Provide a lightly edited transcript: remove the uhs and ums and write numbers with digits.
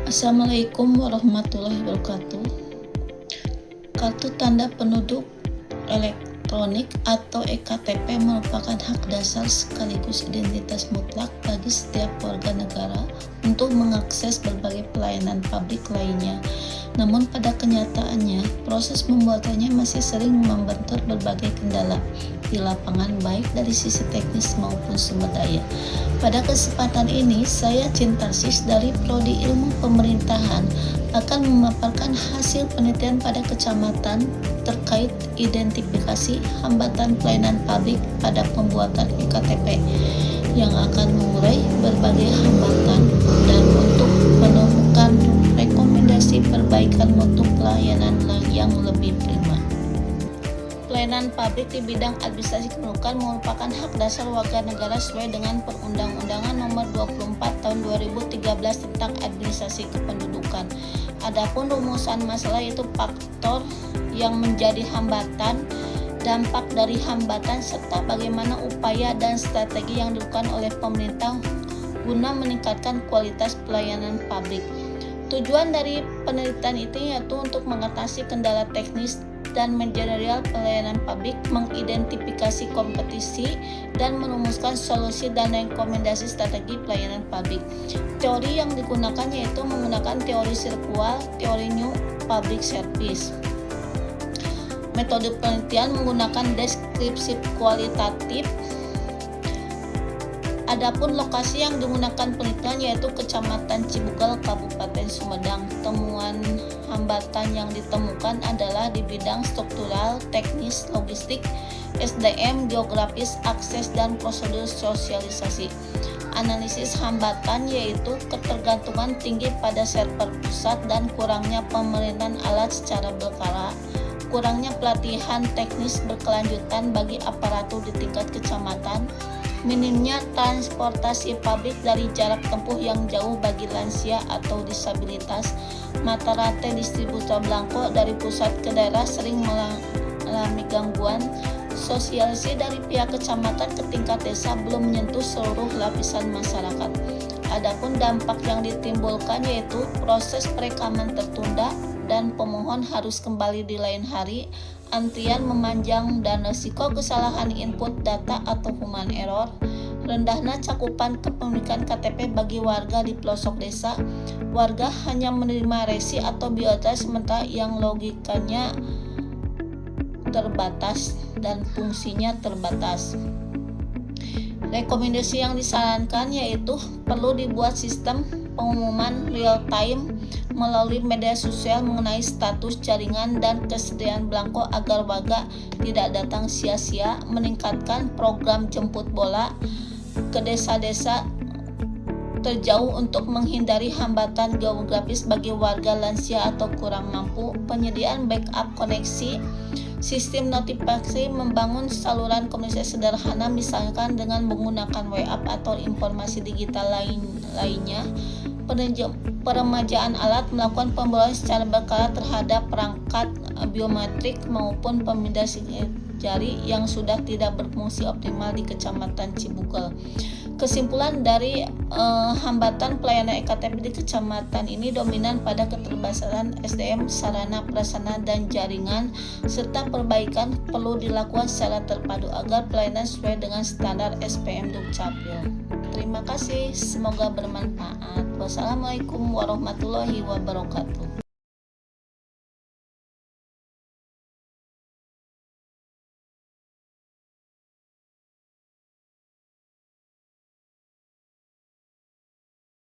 Assalamualaikum warahmatullahi wabarakatuh. Kartu tanda penduduk elektronik atau EKTP merupakan hak dasar sekaligus identitas mutlak bagi setiap warga negara untuk mengakses berbagai pelayanan publik lainnya. Namun pada kenyataannya, proses pembuatannya masih sering membentur berbagai kendala di lapangan baik dari sisi teknis maupun sumber daya. Pada kesempatan ini, saya Cintarsis dari Prodi Ilmu Pemerintahan akan memaparkan hasil penelitian pada kecamatan terkait identifikasi hambatan pelayanan publik pada pembuatan EKTP yang akan mengurai berbagai hambatan dan untuk menemukan rekomendasi perbaikan mutu pelayanan yang lebih prima. Pelayanan publik di bidang administrasi kependudukan merupakan hak dasar warga negara sesuai dengan Perundang-Undangan Nomor 24 Tahun 2013 tentang Administrasi Kependudukan. Adapun rumusan masalah itu faktor yang menjadi hambatan, dampak dari hambatan, serta bagaimana upaya dan strategi yang dilakukan oleh pemerintah guna meningkatkan kualitas pelayanan publik. Tujuan dari penelitian itu yaitu untuk mengatasi kendala teknis dan manajerial pelayanan publik, mengidentifikasi kompetisi, dan merumuskan solusi dan rekomendasi strategi pelayanan publik. Teori yang digunakan yaitu menggunakan teori sirkular, teori New Public Service. Metode penelitian menggunakan deskripsi kualitatif. Adapun lokasi yang digunakan penelitian yaitu Kecamatan Cibugal, Kabupaten Sumedang. Temuan hambatan yang ditemukan adalah di bidang struktural, teknis, logistik, SDM, geografis, akses, dan prosedur sosialisasi. Analisis hambatan yaitu ketergantungan tinggi pada server pusat dan kurangnya pemerintahan alat secara berkala, kurangnya pelatihan teknis berkelanjutan bagi aparatur di tingkat kecamatan, minimnya transportasi publik dari jarak tempuh yang jauh bagi lansia atau disabilitas, mata rantai distributor belangko dari pusat ke daerah sering mengalami gangguan, sosialisasi dari pihak kecamatan ke tingkat desa belum menyentuh seluruh lapisan masyarakat. Adapun dampak yang ditimbulkan yaitu proses perekaman tertunda dan pemohon harus kembali di lain hari, antrian memanjang dan risiko kesalahan input data atau human error, rendahnya cakupan kepemilikan KTP bagi warga di pelosok desa, warga hanya menerima resi atau biota sementara yang logikanya terbatas dan fungsinya terbatas. Rekomendasi yang disarankan yaitu perlu dibuat sistem pengumuman real time melalui media sosial mengenai status jaringan dan kesediaan belangko agar warga tidak datang sia-sia, meningkatkan program jemput bola ke desa-desa terjauh untuk menghindari hambatan geografis bagi warga lansia atau kurang mampu, penyediaan backup koneksi, sistem notifikasi, membangun saluran komunikasi sederhana misalkan dengan menggunakan WhatsApp atau informasi digital lainnya, peremajaan alat, melakukan pemblokiran secara berkala terhadap perangkat biometrik maupun pemindahan sinyal jari yang sudah tidak berfungsi optimal di Kecamatan Cibugal. Kesimpulan dari hambatan pelayanan EKTP di kecamatan ini dominan pada keterbatasan SDM, sarana prasarana, dan jaringan, serta perbaikan perlu dilakukan secara terpadu agar pelayanan sesuai dengan standar SPM Dukcapil. Terima kasih, semoga bermanfaat. Wassalamualaikum warahmatullahi wabarakatuh.